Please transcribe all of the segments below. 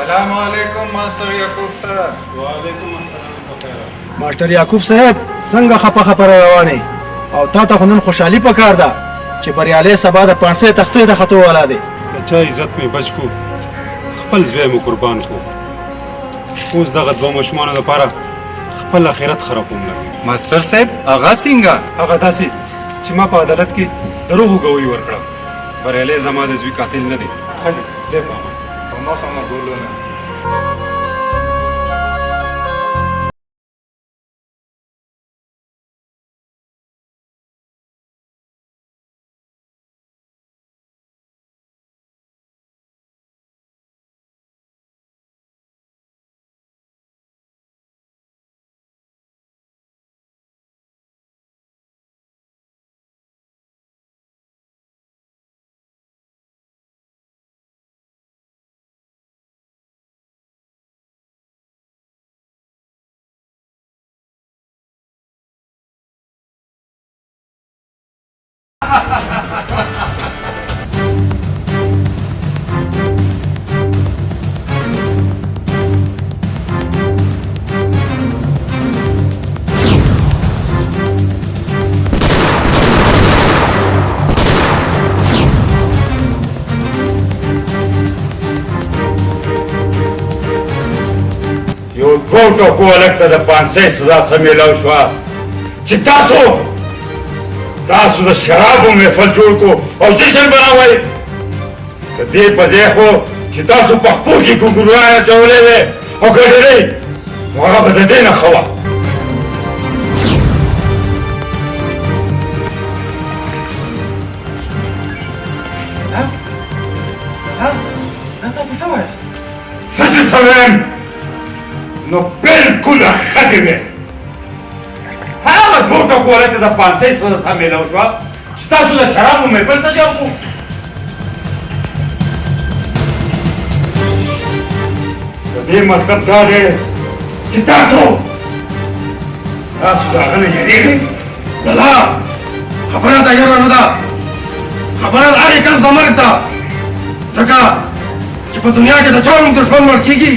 सलाम अलैकुम मास्टर याकूब साहब। वालेकुम अस्सलाम। मास्टर याकूब साहब څنګه خپه خبره روانه او تا ته نن خوشحالي پکار ده چې بریالي سبا د پانسې تختې ته خطو والا دی. چا عزت مې بچ کو خپل ځوی مې قربان کو اوس دغه دوه ماشومانو لپاره خپل آخرت خرابوم نه. मास्टर साहब आगा څنګه؟ هغه داسې چې ما په عدالت کې دروغ ګوي ورکړه بریالي زما د زوی قاتل نه دی. خلک دې ماما مخه ما ګولونه یو دوه ټکو هلک ته د 500 سزا سمیلاو شوه چې تاسو د شرابو محفل جوړ کو او جشن بناوئ. د دې په ځای خو چې تاسو په خپل کې ګوګلوانه اچولې وې او ګډېدئ نو هغه به د دې نه ښه وه. څه چې څه ویم نو بالکل ښه دې وې. هغه دوه ټکو هلک ته د 500 سزا میلاو شوه چې تاسو د شرابو محفل څه جوړ کړو. د دې مطلب دا دی چې تاسو د هغه نه یېرېږئ؟ نه خبره د یاره نه ده، خبره د هرې کس د مرګ ده، ځکه چې په دنیا کې د چا هم دښمن مړ کېږي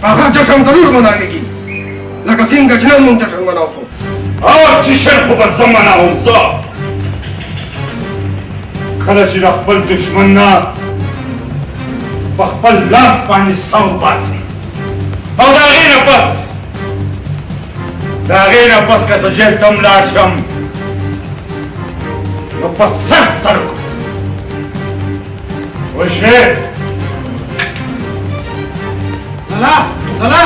په هغه جشن ضرور مناوېږي لکه څنګه چې نن موږ جشن مناو کړو. جشن خو به زه مناوم زه کله چې د خپل دښمن نه په خپل لاس باندې سر باسي او د هغې نه پس که زه جیل ته هم لاړ شم نو په سر سترګو پوه شوې؟ لالا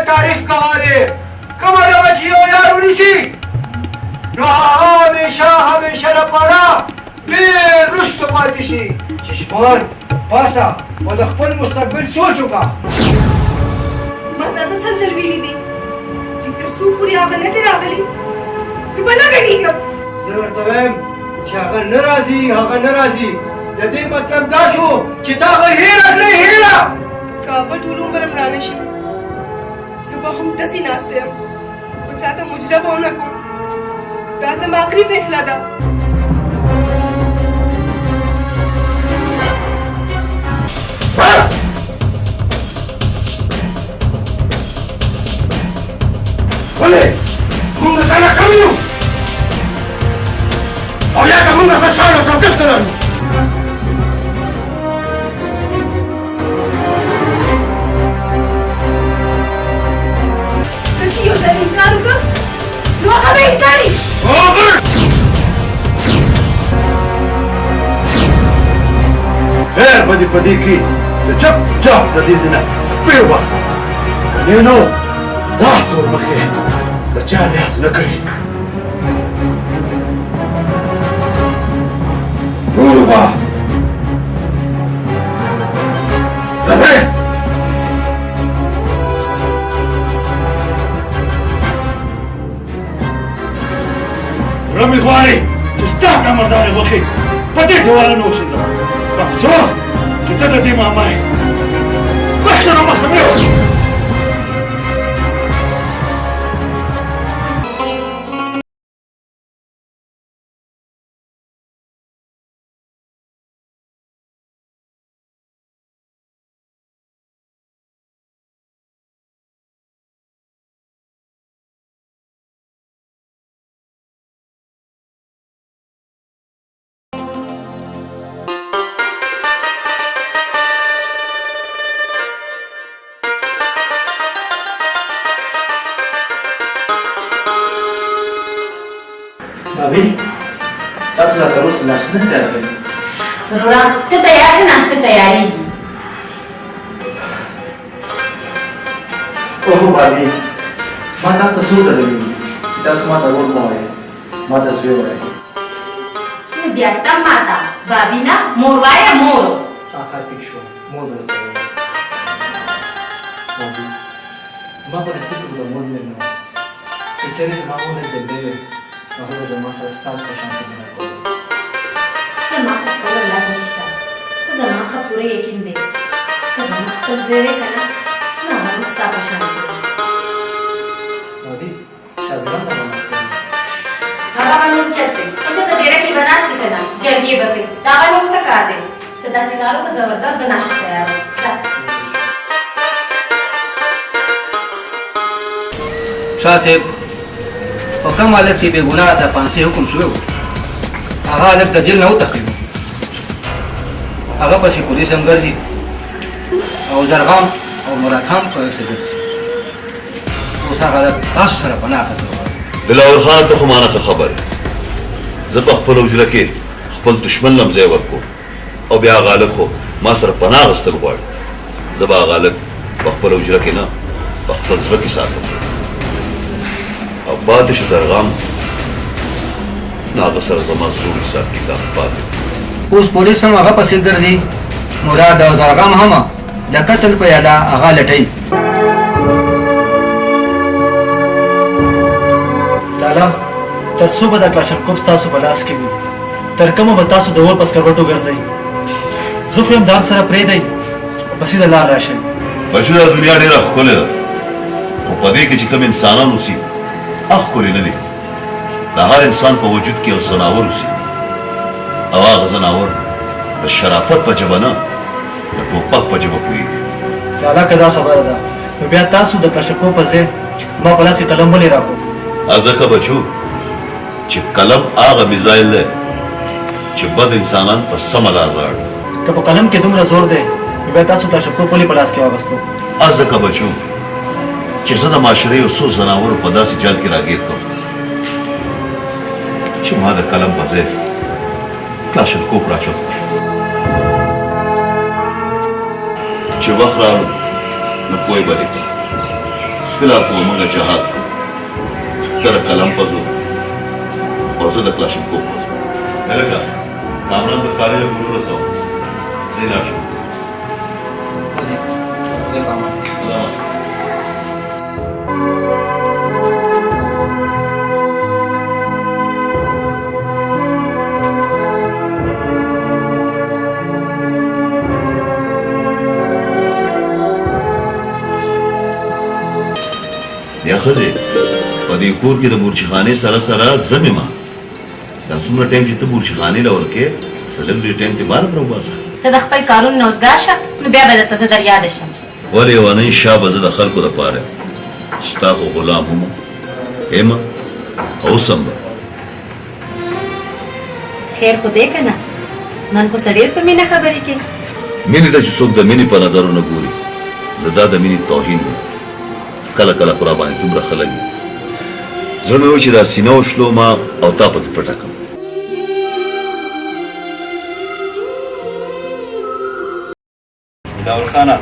تاریخ گواه ده کما دا بچی او یارونی سی نو همیشه لپاره دیر رست پاتی سی چشمان پاسا و د خپل مستقبل سوچ وکړه. ما تا ته څه ځل ویلي دي چې تر څو پورې هغه نه دی راغلی زه به نه ګډېږم. زه درته وایم چې هغه نه راځي د دې مطلب دا شو چې تا هغه هېره کړې هېره. که هغه ټول عمر مړه نه شي زه به هم داسې ناسته یم خو چا ته مجره به ونه کړم. دا زما آخري فیصله ده. بس ولې موږ تا نه کم یو او یا که موږ ښه شان او شوکت نه لرو. څه چې یو ځل انکار وکړم نو هغه به انکاري. دې کې چې چپ چپ د دې ځینه پې وباسه کنې نو دا تور مخې د چا لحاظ نه کوي ګوربا راځئ زړه مې غواړي چې ستا کمردارې غوښې په دې دیواله نه وشیندم په افسوس چې ته د دې ماما یې بخښه نو مخه مې وکړه भाभी तब से करो नाश्ता नहीं तैयार करें रोड़ा तो तैयार है नाश्ते तैयारी ओहो भाभी माता तो सोच रही तब से माता रोड में आए माता सुयो है व्यक्तम माता भाभी ना मोरवा या मोर कार्तिक शो मोर भाभी माँ पर सिर्फ तो मोर लेना पिक्चर से माँ ने दे दे aku zama sa stars pa siyang pinako. Sama ko pala lagista. Kasama ka pura yakin din. Kasama ka pazwere ka na. Naman sa pa siyang pinako. Nabi, sabi lang naman ako. Harapan chate. Kucha ta dera ki banasti ka na. Jariye bake. Dawan mo sakate. Tada sinaro ka zawarza zanashi tayar. Sa. Shah साहब हुक्म अलग से बेगुनाह था 500 हुक्म शुरू आगा अलग दजिल न हो तकलीफ आगा पसी पुलिस हम गर्जी और जरगाम और मुराखाम को से गर्जी उसा गलत ताश सर बना कर दिलावर खान तो खमाना का खबर जब खपल उजला के खपल दुश्मन लमजे वर्को और ब्या गालिब को मासर पनाह गस्तल वाड़ जब गालिब खपल उजला के ना खपल जब के साथ بعد شترغام ناغسر زما زور حساب کتاب پات اوس پولیس هم هغه پسې ګرځي مراد او زرغام هم د قتل په یاده هغه لټوي لالا تر څو به دا کلاشنکوف ستاسو په لاس کې وي تر کومه به تاسو د اور پس کروټو ګرځئ زه خو یم ځان سره پرېږدئ په سیده لار راشئ بچو دا دنیا ډېره ښکلې ده خو په دې کې چې کوم انسانان اوسي اخ کولی نه دی د هر انسان په وجود کې یو ځناور اوسي او هغه ځناور د شرافت په ژبه نه د ټوپک په ژبه پوهېږي لالا که دا خبره ده نو بیا تاسو د کلاشنکوف په ځای زما په لاس کې قلم ولې راکړو ځکه بچو چې قلم هغه میزایل دی چې بد انسانان په سمه لار راوړي که په قلم کې دومره زور دی نو بیا تاسو کلاشنکوف ولې په لاس کې واغوستو ځکه بچو چې زه د معاشرې یو څو ځناورو په داسې جال کې راګیر کړم چې ما د قلم په ځای کلاشنکوف راچوت کړ چې وخت راغلو نو پوی به دې کړم فلحال خو موږ جهاد کوو ته د قلم په زور او زه د کلاشنکوف په زور هلکه کامران د کالج ګورو رسوم دی لاړ شم یا ښځې په دې کور کې د مورچخانې سره سره زه مې ما دا څومره ټایم چې ته مورچخانې له ورکې څه لږ ډېر ټایم دې بار پر وباسه ته د خپل کارونو نه اوسګار شه نو بیا به درته زه در یاده شم ولې یوانۍ شا به زه د خلکو دپاره ستا خو غلام هم یم اوس هم به خیر خو دی که نه نن خو څه ډېر په مینه خبرې کوي مینې ته چې څوک د مینې په نظرونه ګوري نو دا د مینې توهین دی کله کله خو را باندې دومره ښه لګي زړه مې و چې دا سینه وشلو ما او تا پکې پټه کړم خانه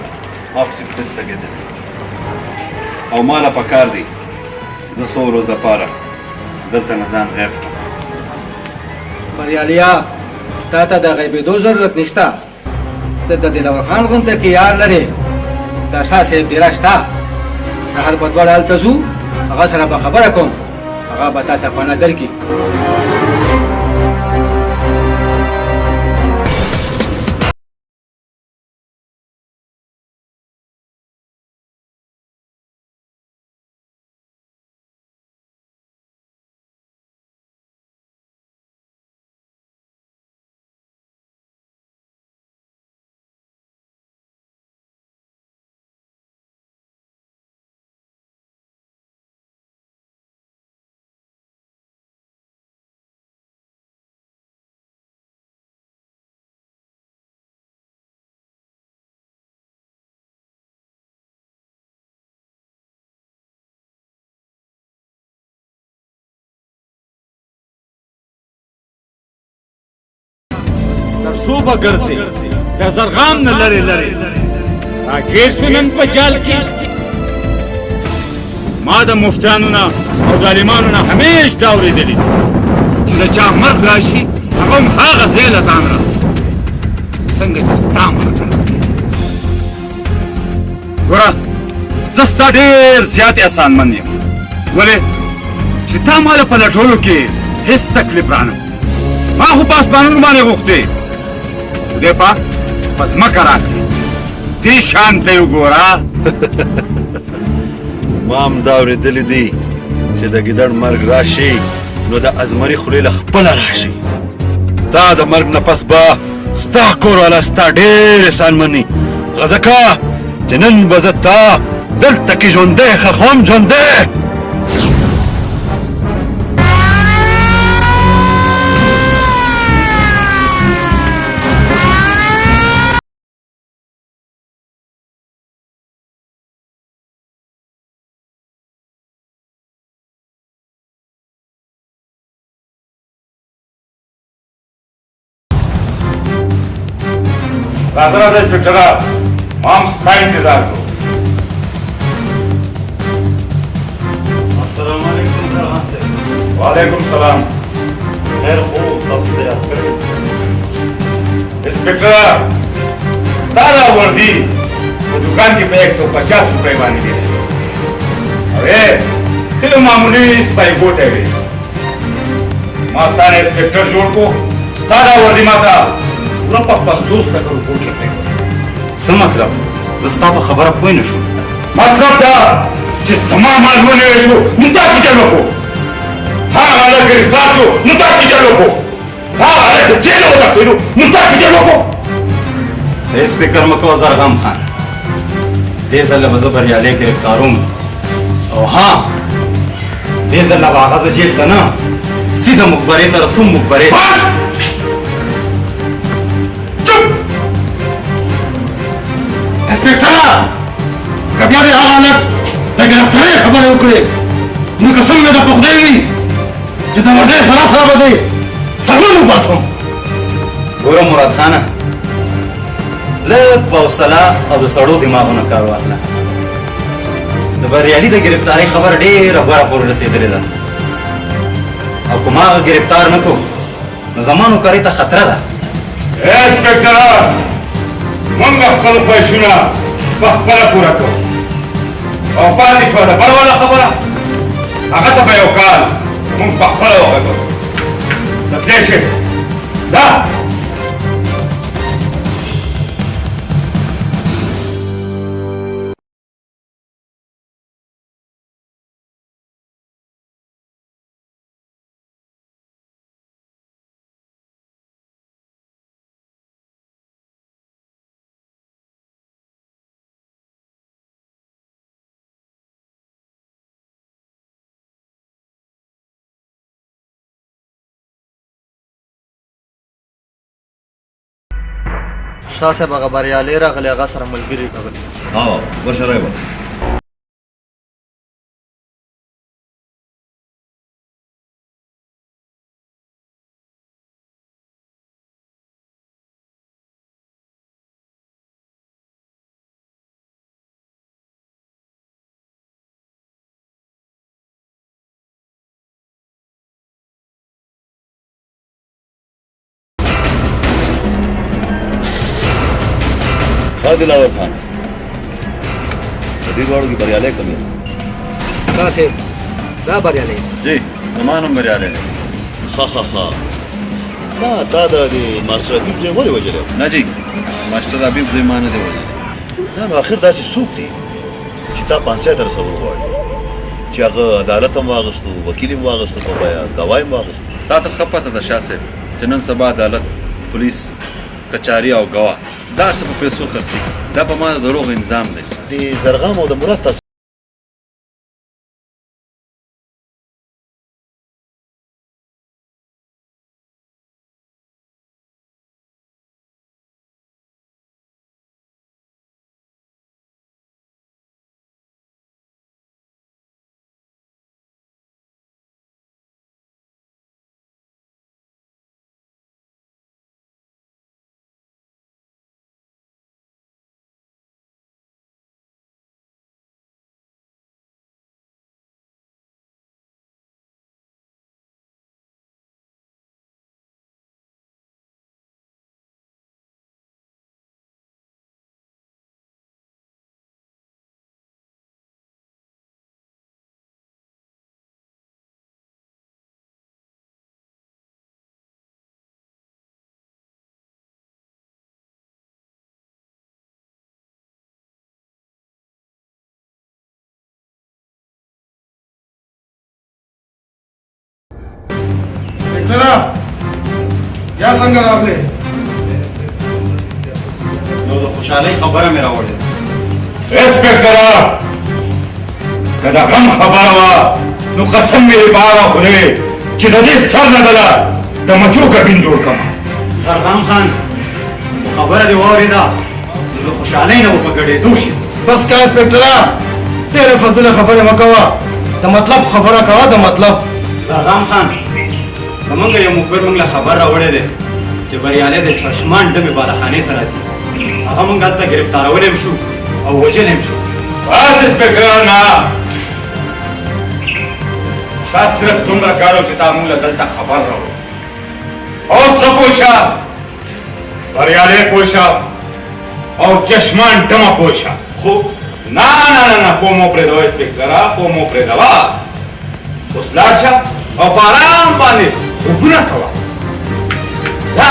ما پسې پولیس لګېدلي او ما له پکار دی زه څو ورځو دپاره دلته نه ځان غیب کړم. بریالیا تا ته د غیبېدو ضرورت نشته. ته د دلور خان غونته کې یار لرې. د شاه صاحب ډېره شته. سهار به دواړه هلته ځو، هغه سره به خبره کوم، هغه به تا ته پناه درکړي. څو به ګرځې د زرغام نه لرې لرې راګیر شو نن په جال کې. ما د مفتیانو نه او د عالمانو نه همیش دا اورېدلي دي چې د چا مرګ راشي هغه هم هغه ځای له ځان رسوي څنګه چې ستا مرګ راغلی. ګوره زه ستا ډېر زیات احسانمند یم، ولې چې تا ما له پلټولو کې هېڅ تکلیف رانه ما خو په اسمانونو باندې غوښتې خدای پاک په ځمکه راکړې. دې شان ته یې وګوره. ما هم دا اورېدلي دي چې د ګیدړ مرګ راشي نو د ازمري خولې له خپله راشي. تا د مرګ نه پس به ستا کور والا ستا ډېر احسان مني. ځکه چې نن به زه تا دلته کې ژوندی ښخوم ژوندی. راځه راځه انسپکټره، ما هم ستا انتظار کوو. السلام علیکم زرغان صاحب. وعلیکم سلام. خیر خو تاسو ته یاد کړی. انسپکټره ستا دا وردي په دوکان کې په 150 روپۍ باندې دی او ته یو معمولي سپی ګوټی وې. ما ستا نه انسپکټر جوړ کړو، ستا دا وردي ما ته پوره په 50 روپو کې پرېښود. څه مطلب؟ زه ستا په خبره پوه نه شوم. مطلب دا چې زما مال ونیوی شو نو تاسې جل وکړو، هغه هلک ګرفتار شو نو تاسې جل وکړو، هغه هلک د جیله وتښتېدو نو تاسې جل وکړو. هېڅ فکر مه کوه زرغم خان، دې ځل به زه بریالی ګرفتاروم او ها دې ځل به هغه زه جیل ته نه سیده مقبرې ته رسوم. مقبرې بس چپ. انسپکټره که بیا دې هغه هلک د ګرفتارۍ خبرې وکړې نو که څنګه د پخدای وي چې د وډۍ سره سره به دې سرمن وباسم. ګوره مراد خانه، لږ په حوصله او د سړو دماغونو کار واخله. د بریالي د ګرفتارۍ خبره ډېره غوره پورې رسېدلې ده او که ما هغه ګرفتار نه کړو نو زما نوکرۍ ته خطره ده. انسپکټره موږ خپل خواهشونه په خپله پوره کوو او پاتې شوه د بل والا خبره هغه ته به یو کال موږ په خپله وغږوو. ته تللی شې ځه. شاه صاحب هغه بریالی راغلی، هغه سره ملګري راغلي. ورشه رایې دا दिलावर खान दې دواړو کې بریالی کم یم شاه صاحب دا بریالی جی زما نوم بریالی دی ښه ښه ښه دا تا د دې ماسټر حبیب ځای ولې وژلی نه جی ماسټر حبیب زوی ما نه دی وژلی دا نو آخر داسې څوک دی چې تا پانسۍ ته رسول غواړي چې هغه عدالت هم واغېستو وکیل هم واغېستو په بیه ګواه هم واغېستو تا ته ښه پته ده شاه صاحب چې نن سبا عدالت پولیس کچاري او ګواه دا څه په پیسو خرڅېږي دا په ما د دروغ انظام دی د زرغام او د مراد تاسو चला या څنګه راغله نو د خوشحالۍ خبره مې راوړې انسپکټره که د غم خبره وه نو قسم مې دې په هغه خورې چې د دې سر نه دله د مچو ګډین جوړ کړم سرغام خان خبره دې واورېده نو د خوشحالۍ نه به په ګډېدو شي بس کا انسپکټره ډېره فضوله خبره مه کوه د مطلب خبره کوه د مطلب سرغام خان زمونږ یو مخبر موږ له خبر راوړی دی چې بریالی د چشمان ډمې بالاخانې ته راځي هغه موږ هلته ګرفتارولی هم شو او وژلی هم شو بس انسپکټر نه تا صرف دومره کار و چې تا موږ له دلته خبر راوړو اوس څه پوه شه بریالی پوه شه او چشمان ډمه پوه شه خو نه نه نه نه خو مو پرېږدوه انسپکټره خو مو پرېږدوه اوس لاړ شه او په ارام باندې خوبونه کوه ځه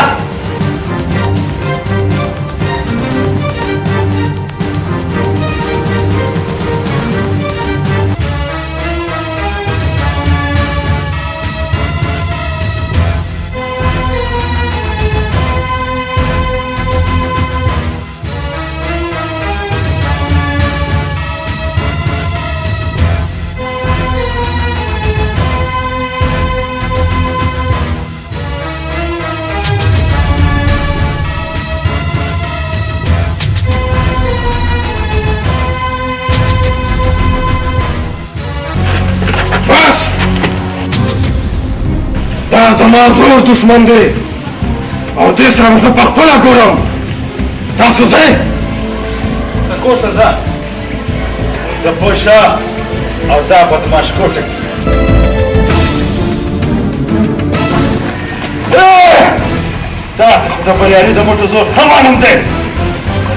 زما زور دشمن دی او دې سره زه په خپله ګورم تاسو ځئ ته کور ته ځه زه پوه شه او دا بدماش کوټه کې دا ته خو د بریالي د موټو زور ښه معلوم دی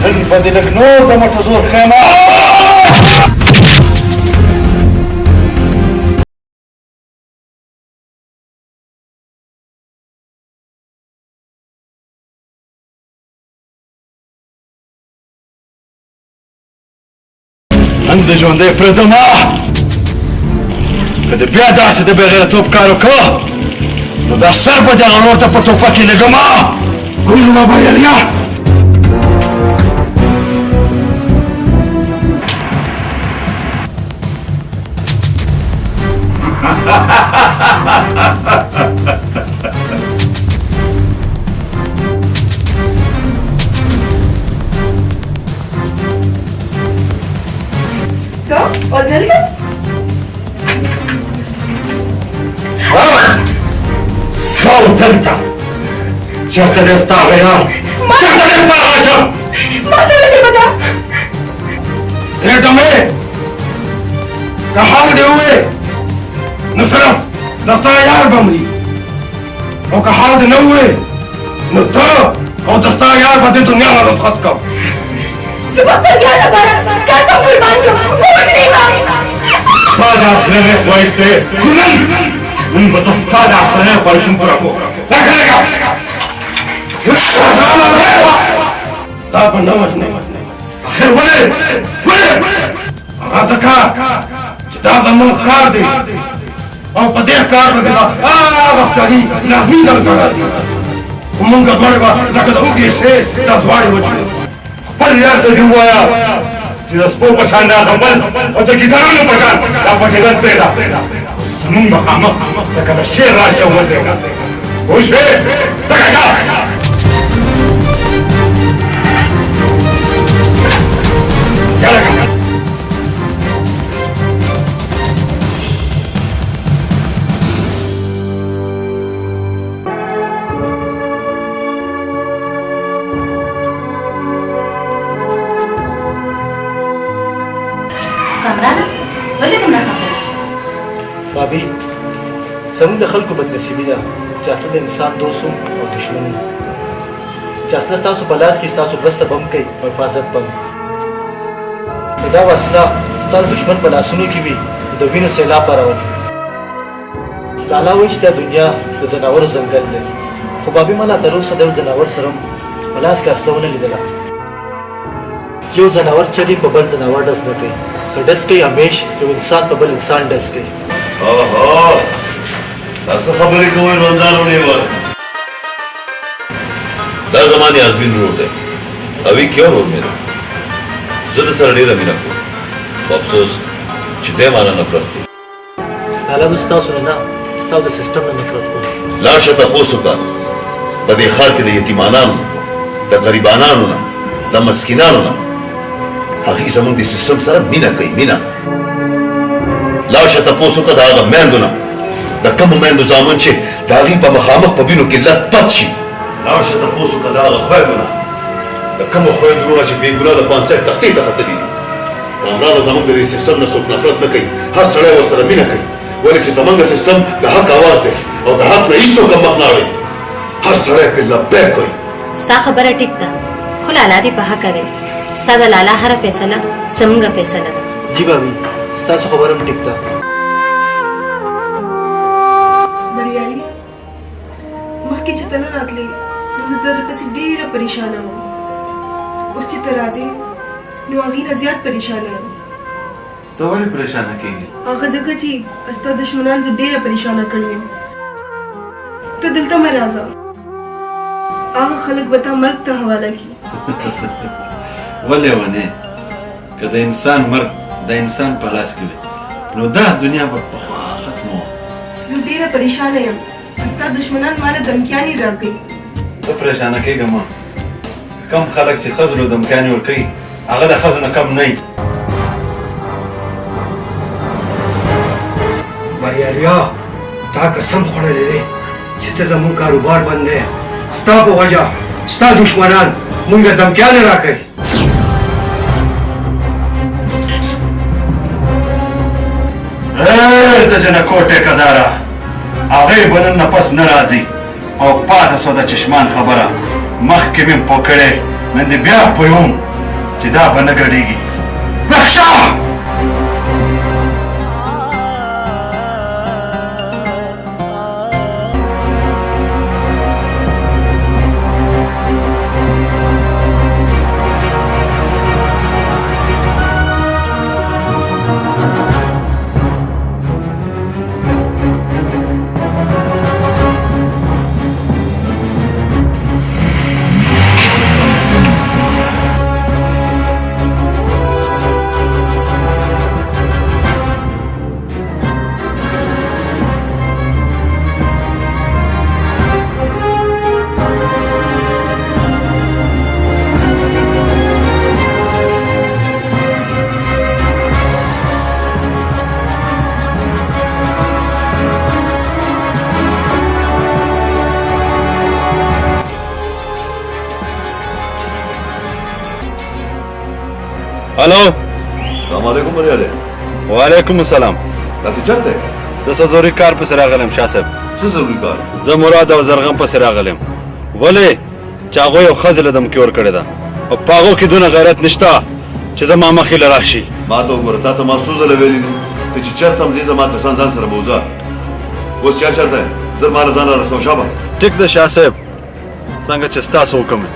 نن به دې لږ نور د موټو زور ښیم نن د ژوندی پرېږدمه که د بیا داسې د بېغیرتوب کار وکړه نو دا سر به دې هغه لور ته په ټوپه کې لږمه ګورمه بریالیا और जल्दी Sau dălta! Certă de stare, ia! Certă de stare, așa! माता लगे बता ए डमे! का हाल दे हुए न सिर्फ दस्ता यार बमरी और का हाल दे न हुए न तो और दस्ता यार बदे दुनिया में रसखत कब सुबह पर 11-12 सर पर कुर्बान करो कुछ नहीं हुआ ताजा आखिर ख्वाहिश से उन बस ताजा आखिर ख्वाहिशों को रखो क्या करेगा ताप नमज नहीं आखिर बोले आगाज का चिता जमन कार दे और पदेख कार में वक्तरी लाजमी दल करा दी उमंगा गड़बा लगता होगी से दसवाड़ी हो चुकी पर यार तो क्यों आया जिसको पहचान रहा कंबल और तो किधर ने पहचान या पहचान तेरा समुंग मकाम तक शेर राजा हुआ देगा होश में तक कमराना बोले तुम ना भाभी समूह दखल को बदनसीबी दा चासल इंसान दोस्तों और दुश्मन चासल तासु बलास की तासु बस्त बम कई और हिफाजत बम खुदा वसला स्तर दुश्मन बलासुनु की भी दबीन सैलाब पर आवल लाला वही त्या दुनिया तो जनावर जंगल में खो भाभी मला तरो सदैव जनावर सरम बलास का असला होने लिदला यो जनावर चली बबल जनावर डस न कई डस के हमेश जो इंसान बबल इंसान डस के ओहो ऐसा खबर को रमजान होने वाला दा जमाने आजमीन रोड है अभी क्यों रोड मेरा ज़्यादा सरड़ी रमी ना को अफसोस चिते माना नफरत को नाला दुस्ता सुनना इस्ता द सिस्टम में नफरत को लाश तपोसु का बदे खार के यतीमाना द गरीबाना ना द मस्किना ना आखिर समूह दी सिस्टम सारा मीना कई मीना लाश तपोसु का दागा मैंदुना द कम मैंदु जामन चे दागी पा मखामख पबिनो किल्ला पत्ची लाश तपोसु का दागा ख्वाइबुना द कम ख्वाइबुना चे बेगुना द पांच से तख्ती तख्तली हमरा जमन दी सिस्टम न सुख नफरत न कई हर सड़े वो सर मीना कई वले चे जमन का सिस्टम द हक आवाज दे और द हक न इसो कम मखनावे हर सड़े पे लब्बे कोई स्ता खबर टिकता खुला लादी पहा करे स्ता द लाला हर फैसला समंगा फैसला जी भाभी स्ता सु खबर हम टिकता दरियाली मक्की चतना नातले नदर कसी डेरा परेशान हो उस चितराजी नुआगी न ज्यादा परेशान है तो वाले परेशान है आखा जगह जी अस्ता दुश्मनान जो डेरा परेशान करिए तो दिल तो मैं राजा आखा खलक बता मर्ग ता हवाला की वले वने कदा इंसान मर्ग दा इंसान पलास के नो दा दुनिया पर खत्म हो जो डेरा परेशान है अस्ता दुश्मनान मारा धमकियानी रह गई तो परेशान है गमा कम खलक ची खजल धमकियानी और कई अगर खजल कम नहीं मरिया ता कसम खोड़े ले जिते जमू कारोबार बंद है स्ता को वजह स्ता दुश्मनान मुंगे धमकियाने रखे तजना कोटे कदारा आगे बनन नपस नाराजी और पास सौदा चश्मान खबरा मख के में पकड़े मैं दे ब्याह पोयूं चिदा बनगड़ीगी रक्षा हेलो अस्सलाम वालेकुम बरियाले वालेकुम अस्सलाम लाती चलते दस ज़रूरी कार पे सरागलम शाह साहब से जरूरी कार ज मुराद और जरगम पे सरागलम वले चागो खजल दम क्योर करे दा او پاغو کې دونه غیرت نشته چې زما مخې له راشي. ما ته وګوره، تا ته ما څو ځله ویلي دي ته چې چېرته هم ځې زما کسان ځان سره بوځه. اوس چا چېرته یې؟ زر ما له ځان را رسوه شابه. ټیک ده شاه صاحب، څنګه چې ستاسو حکم وي.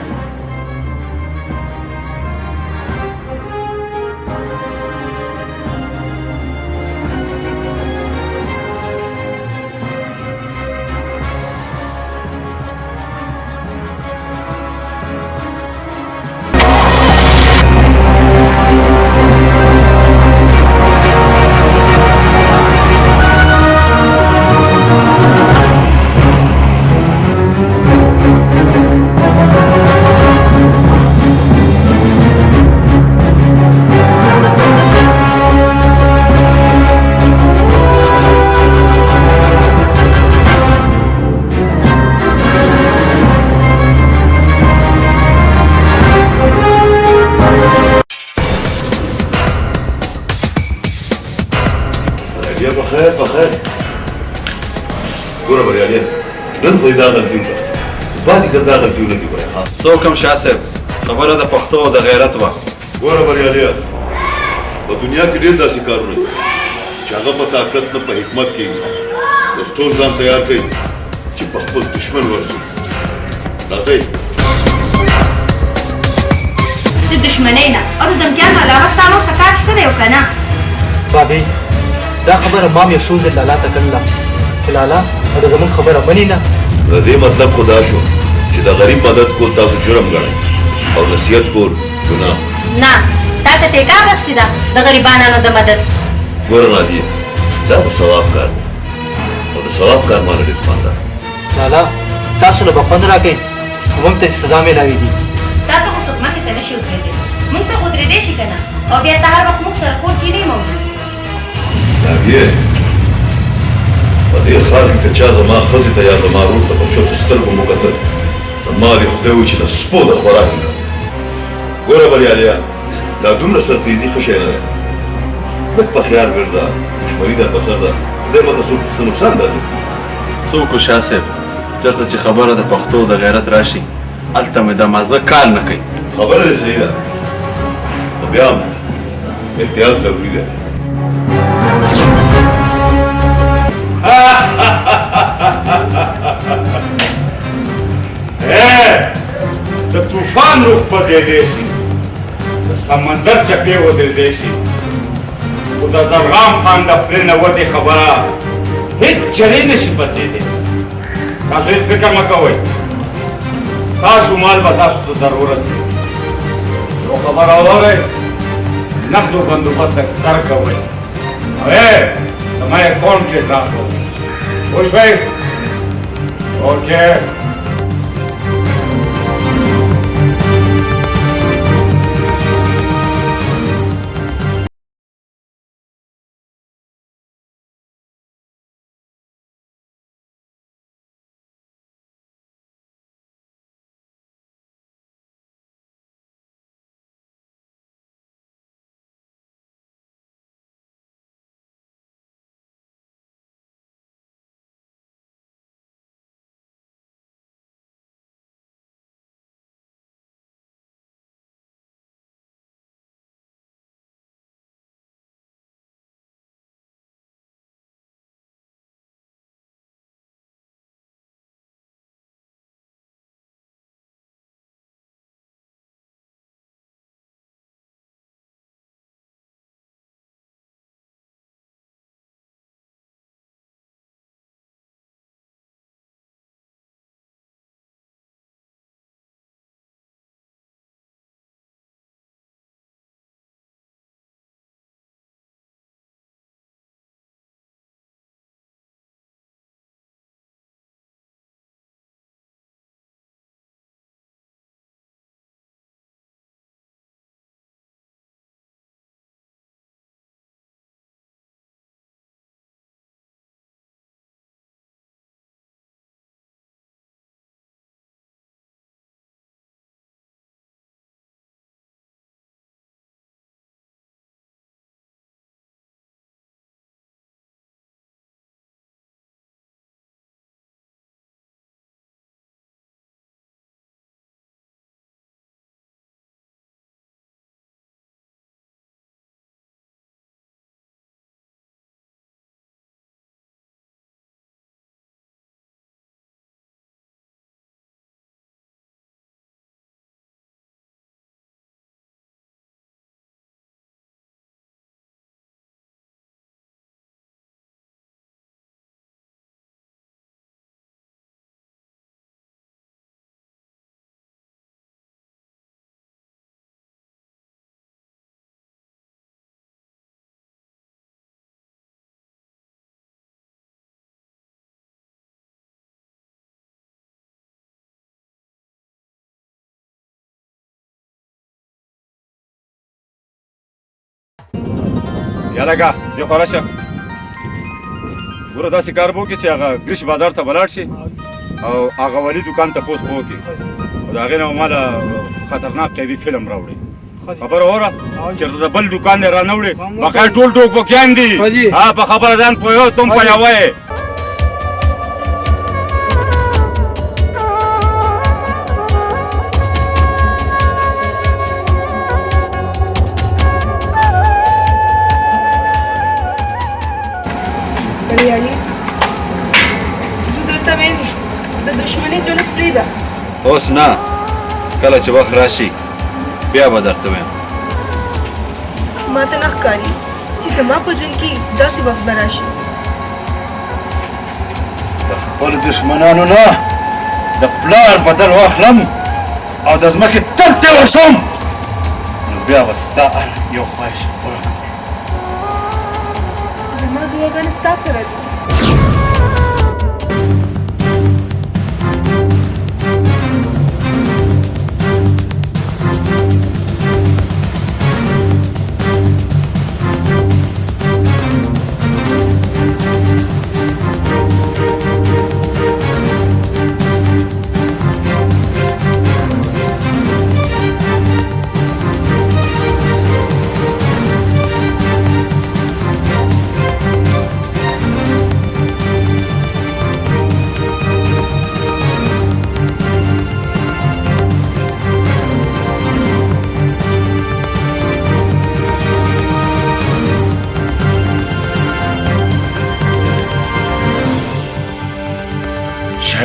بیا بخیر بخیر. ګوره بریالي، نن خو یې دا غلطي وکړه، بعد که دا غلطي ونه کړي بیا ښه. څه حکم شاه صاحب، خبره د پښتو او د غیرت وه. ګوره بریالي، په دنیا کې ډېر داسې کارونه دي چې هغه په طاقت نه په حکمت کېږي. اوس ټول ځان تیار کړئ چې په خپل دشمن ورسو. راځئ. د دشمنۍ نه او د زمتیان نه علاوه ستا نور څه کار شته دی او که نه؟ بابي دا خبره ما یو څو ځل لالا ته کړله، خو لالا د زموږ خبره مني نه. د دې مطلب خو دا شو چې د غریب مدد کول تاسو جرم ګڼئ او نصیحت کول ګناه. نه، تاسې ټیکه اخیستې ده د غریبانو د مدد. ګوره نادیه، دا د ثواب کار دی او د ثواب کار ماله ډېر خوند راکوي. لالا تاسو له به خوند راکئ، خو موږ ته سزا میلاوېږي. تا ته خو څوک مخې ته نه شي ودرېدی، موږ ته خو درېدی شي که نه؟ او بیا ته هر وخت موږ سره کور کې نه یې موجود. نادیه، په دې ښار کې که چا زما ښځې ته یا زما رور ته په پښتو سترګو مو کتل، نو ما دې خدای وي چې د سپو د خوراک نه. ګوره بریالیا، دا دومره سرتیزي ښه شی نه دی. لږ په خیال ګرځه، دښمني در په سر ده، خدای ماته څوک څه نقصان درلود. څه وکړو شاه صاحب، چېرته چې خبره د پښتو او د غیرت راشي هلته مې د مازده کار نه کوي. خبره دې صحیح ده، خو بیا هم احتیاط ضروري دی. د طوفان روح بدلېدی شي، د سمندر چپې ودرېدی شي، خو د زرغام خان د خولې نه وتې خبره هېڅ چرې نه شي بدلېدی. تاسو هېڅ فکر مه کوئ، ستاسو مال به تاسو ته در ورسېږي. یو خبره واورئ، نقدو بندوبست اکثر کوئ او زما اکاونټ کې راکړئ. پوه شوئ؟ اوکې. یا لکه دې خوا راشه ګوره داسې کار به وکړې چې هغه ګریش بازار ته به لاړ شي او هغه ولي دوکان تپوس به وکړي او د هغې نه به ماله خطرناک قیدي فلم راوړي خبره اوره چېرته د بل دوکان یې رانه وړې بقا ټول ټوکبکیان دي په خبره ځان پوهېږو ته هم پوهېوه یې بریالي زه درته ویم د دښمنۍ جلوس پرېږده اوس نه کله چې وخت راشي بیا به درته وایم ما ته نه ښکاري چې زما په ژوند کې داسې وخت به راشي د خپلو دښمنانو نه د پلار بدل واخلم او د ځمکې تل ته ورسم نو بیا به ستا هر یو خواهش پوره کړم زما دعاګانې ستا سره دي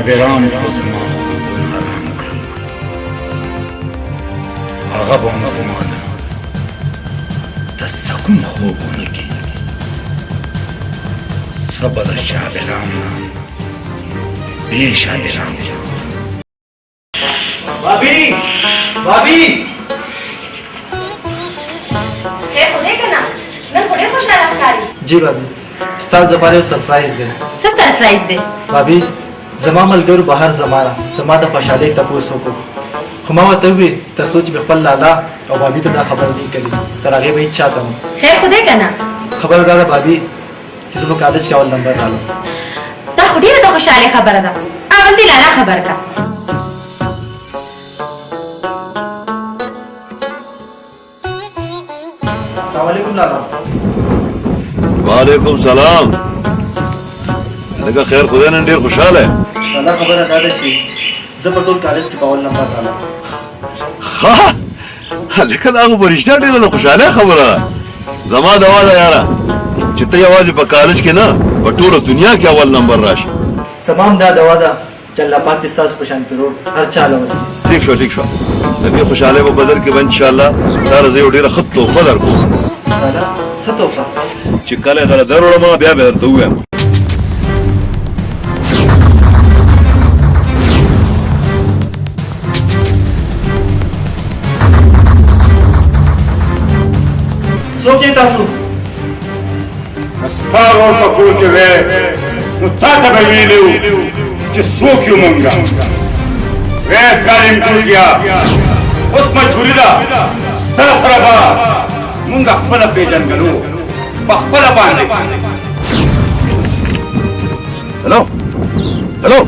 شبران خو زما خوبونه حرام کړل هغه به هم زما نه د سکون خوبونه کې زه به د شابران نه بې شابران भाभी भाभी خیر خو دی که نه نن خو ډېر خوشحاله ښکاري जी भाभी ستاسو دپاره یو سرپرایز دی څه سرپرایز دی भाभी زما ملګرو بهر زما د خوشحالۍ تپوس وکړو خو ما ورته وویل تر څو چې مې خپل لالا او بابي ته دا خبره نه کړي تر هغې به هېڅ چا ته نه خیر خو دی که نه خبره دا ده भाभी چې زه په کالج کې اول نمبر رالم دا خو ډېره د خوشحالۍ خبره ده اول دې لالا خبر کړه السلام علیکم لالا وعلیکم سلام لکه خیر خدای نن ډېر خوشحاله لالا خبره دا ده چې زه په ټول کالج کې په اول نمبر رالم ښه لکه دا خو په رښتیا ډېره د خوشحالۍ خبره ده زما دوا ده یاره چې ته یوازې په کالج کې نه په ټوله دنیا کې اول نمبر راشي زما هم دا دوا ده چې الله پاک دې ستاسو په شان پیرو هر چا له ورکړي ٹھیک شو ٹھیک شو د دې خوشحالۍ په بدل کې به انشاءالله تا له زه یو ډېره ښه تحفه درکوم لالا څه تحفه چې کله یې دله دروړم بیا به درته ووایم څوک یې تاسو که ستا ورور په کور کې وی نو تا ته به ویلي وو چې څوک یو مونږه وی کریم ټوکیا اوس مجبوري ده ستا سره به مونږ خپله پېژنګلو په خپله باندې هلو هلو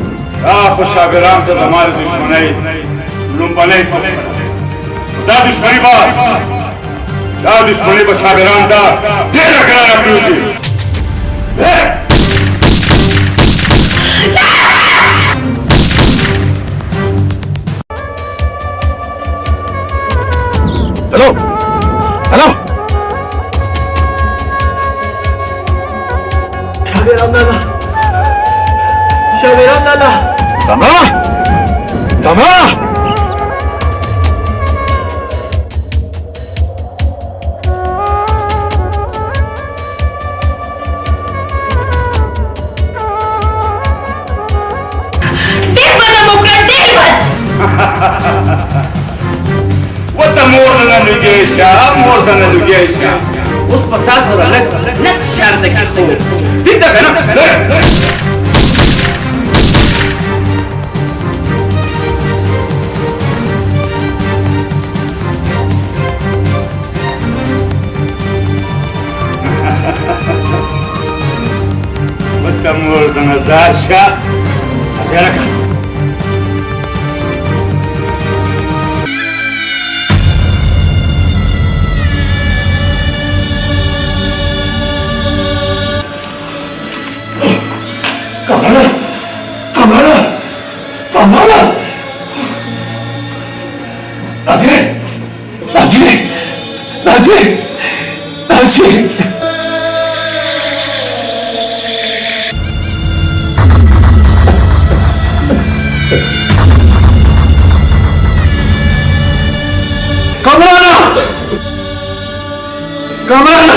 دا خو شاګردان ته زما د دښمنۍ لومبنۍ توفه ده دا دښمني به شاګردانو ته ډېره ګرانه پرېوځي هلو هلو شاګرام لالا شاګرام لالا تمه تمه وته مور نه لګي شه مور نه لګي شه اوس په تاسو سره لږ شان ته کې خو دې دا کنه دلته مور د نظر شه زیاره کړه Kamala! Nadia! Kamala!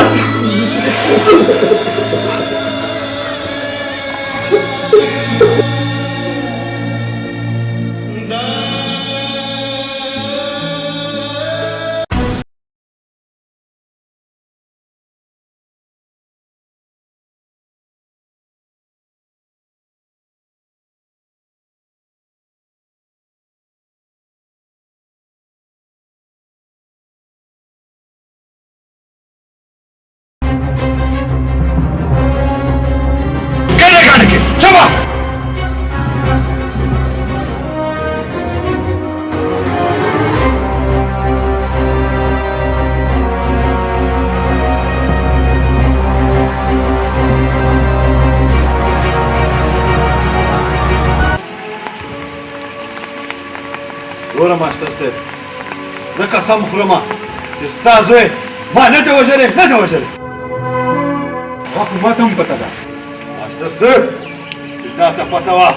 ګوره ماسټر صاحب زه قسم خورم چې ستا زوی ما نه دی وژلی نه دی وژلی خو ما ته هم پته ده ماسټر صاحب چې تا ته پته وه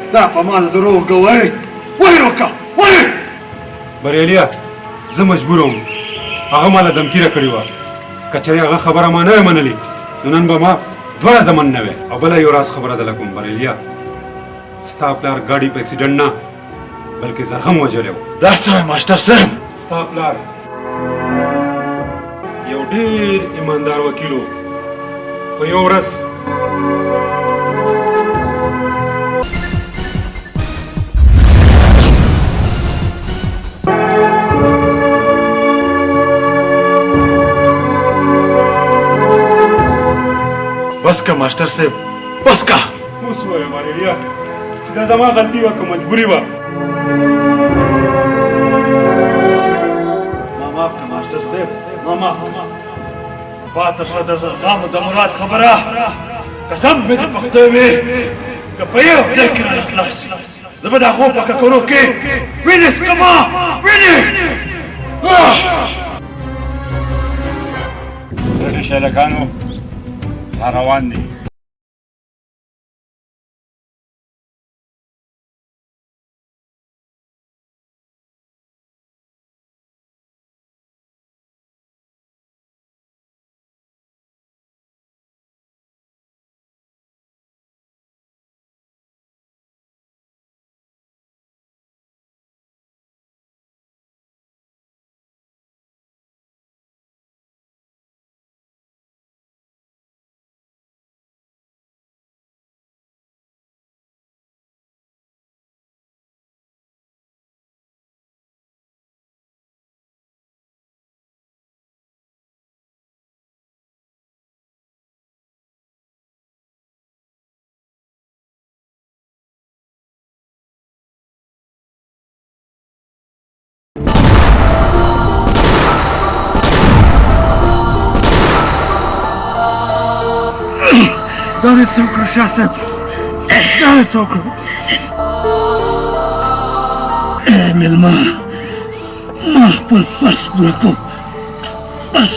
ستا په ما د دروغ ګواهي ولې وکړه ولې بریالیا زه مجبور وم هغه ما له دمکي راکړې وه که چېرې هغه خبره ما نه وای منلې نو نن به ما دوړه زمن نه وی او بله یو راز خبره ده لکوم بریالیا ستا پلار ګاډي په اکسیډنټ نه بلکې زرغم وژلی و دا څه وایې ماسټر صاحب ستا پلار یو ډېر ایماندار وکیل و خو یو ورځ بس که ماسټر صاحب بس که اوس ووایه بریالیا چې دا زما غلطي وه که مجبوري وه ما که ماسټر صاحب ما پاته شوه د زرغامو د مراد خبره قسم مې د پښتو وي که په یو ځای کې رانه خلاص زه به د هغو په ککرو کې وینې څښمه وینې ګډې شلګانو را روان دي دا دې څه وکړو شاه صاحب دا دې څه وکړو مېلمه ما خپل فرض پوره کړ بس